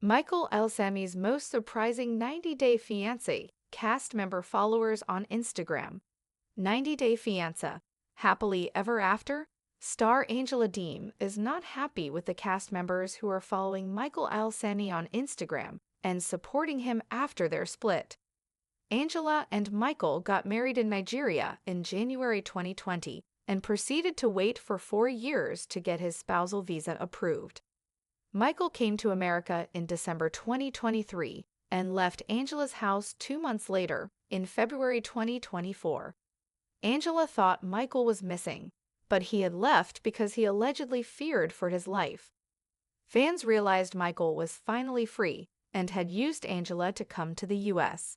Ilesanmi's most surprising 90-day fiancé cast member followers on Instagram. 90-day fiancé, happily ever after? Star Angela Deem is not happy with the cast members who are following Ilesanmi on Instagram and supporting him after their split. Angela and Michael got married in Nigeria in January 2020 and proceeded to wait for 4 years to get his spousal visa approved. Michael came to America in December 2023 and left Angela's house 2 months later, in February 2024. Angela thought Michael was missing, but he had left because he allegedly feared for his life. Fans realized Michael was finally free and had used Angela to come to the U.S.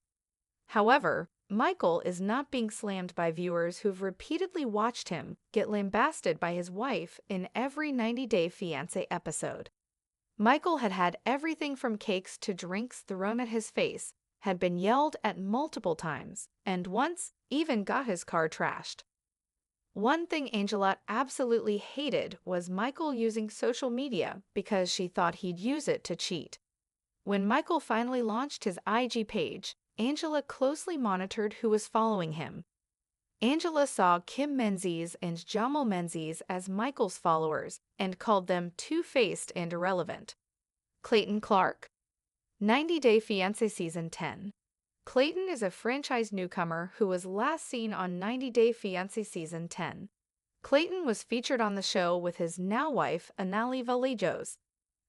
However, Michael is not being slammed by viewers who've repeatedly watched him get lambasted by his wife in every 90-Day Fiancé episode. Michael had had everything from cakes to drinks thrown at his face, had been yelled at multiple times, and once even got his car trashed. One thing Angela absolutely hated was Michael using social media because she thought he'd use it to cheat. When Michael finally launched his IG page, Angela closely monitored who was following him. Angela saw Kim Menzies and Jamal Menzies as Michael's followers and called them two-faced and irrelevant. Clayton Clark. 90-Day Fiancé Season 10. Clayton is a franchise newcomer who was last seen on 90-Day Fiancé Season 10. Clayton was featured on the show with his now-wife, Anali Valejos.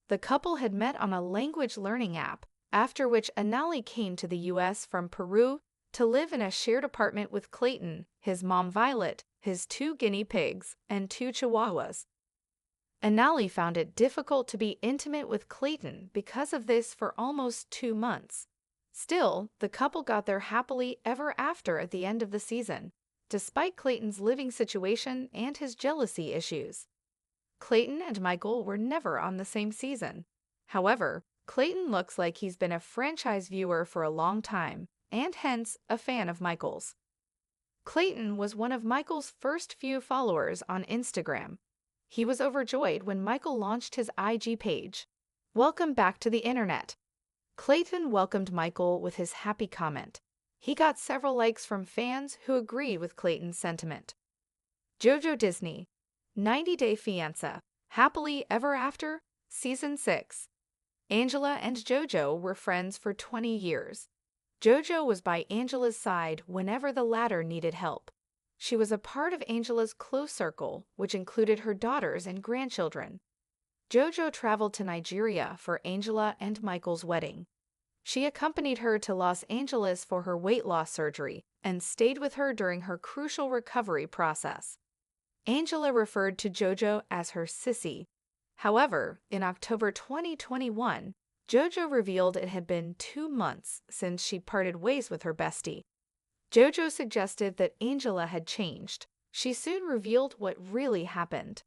The couple had met on a language learning app, after which Anali came to the U.S. from Peru to live in a shared apartment with Clayton, his mom Violet, his 2 guinea pigs, and 2 chihuahuas. Anali found it difficult to be intimate with Clayton because of this for almost 2 months. Still, the couple got there happily ever after at the end of the season, despite Clayton's living situation and his jealousy issues. Clayton and Michael were never on the same season. However, Clayton looks like he's been a franchise viewer for a long time, and hence a fan of Michael's. Clayton was one of Michael's first few followers on Instagram. He was overjoyed when Michael launched his IG page. "Welcome back to the internet." Clayton welcomed Michael with his happy comment. He got several likes from fans who agreed with Clayton's sentiment. JoJo Disney. 90-Day Fiancé, Happily Ever After, Season 6. Angela and JoJo were friends for 20 years. JoJo was by Angela's side whenever the latter needed help. She was a part of Angela's close circle, which included her daughters and grandchildren. JoJo traveled to Nigeria for Angela and Michael's wedding. She accompanied her to Los Angeles for her weight loss surgery and stayed with her during her crucial recovery process. Angela referred to JoJo as her sissy. However, in October 2021, JoJo revealed it had been 2 months since she parted ways with her bestie. JoJo suggested that Angela had changed. She soon revealed what really happened.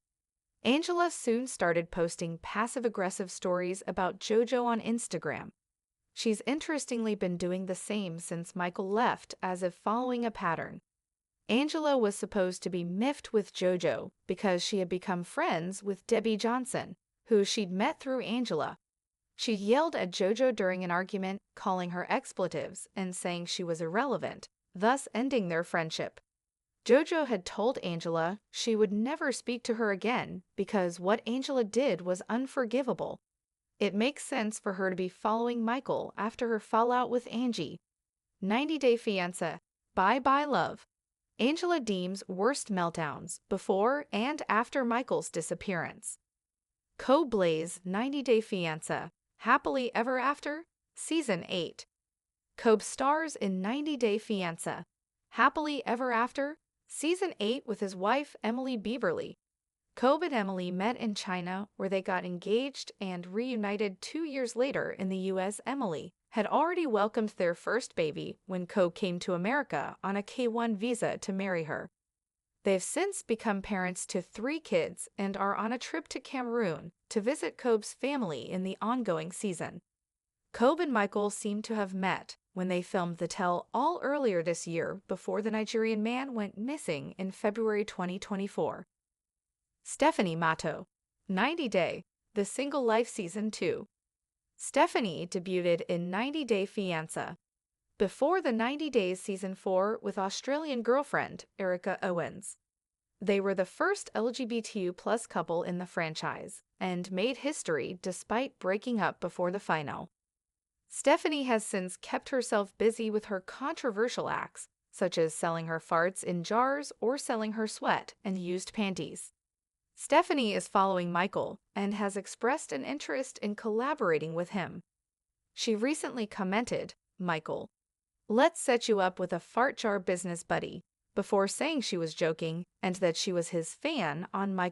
Angela soon started posting passive-aggressive stories about JoJo on Instagram. She's interestingly been doing the same since Michael left, as if following a pattern. Angela was supposed to be miffed with JoJo because she had become friends with Debbie Johnson, who she'd met through Angela. She yelled at JoJo during an argument, calling her expletives and saying she was irrelevant, thus ending their friendship. JoJo had told Angela she would never speak to her again because what Angela did was unforgivable. It makes sense for her to be following Michael after her fallout with Angie. 90-Day Fiancé, Bye Bye Love. Angela Deem's worst meltdowns before and after Michael's disappearance. Blaze 90-Day Fiancé, Happily Ever After, Season 8. Kobe stars in 90-Day Fiancé, Happily Ever After, Season 8 with his wife Emily Bieberly. Kobe and Emily met in China where they got engaged and reunited 2 years later in the U.S. Emily had already welcomed their first baby when Kobe came to America on a K-1 visa to marry her. They've since become parents to 3 kids and are on a trip to Cameroon to visit Kobe's family in the ongoing season. Kobe and Michael seem to have met when they filmed the tell-all earlier this year before the Nigerian man went missing in February 2024. Stephanie Matto. 90-Day, The Single Life Season 2. Stephanie debuted in 90 Day Fiancé before the 90 Days Season 4 with Australian girlfriend Erica Owens. They were the first LGBTQ+ couple in the franchise and made history despite breaking up before the final. Stephanie has since kept herself busy with her controversial acts, such as selling her farts in jars or selling her sweat and used panties. Stephanie is following Michael and has expressed an interest in collaborating with him. She recently commented, "Michael, let's set you up with a fart jar business buddy," before saying she was joking and that she was his fan on Michael.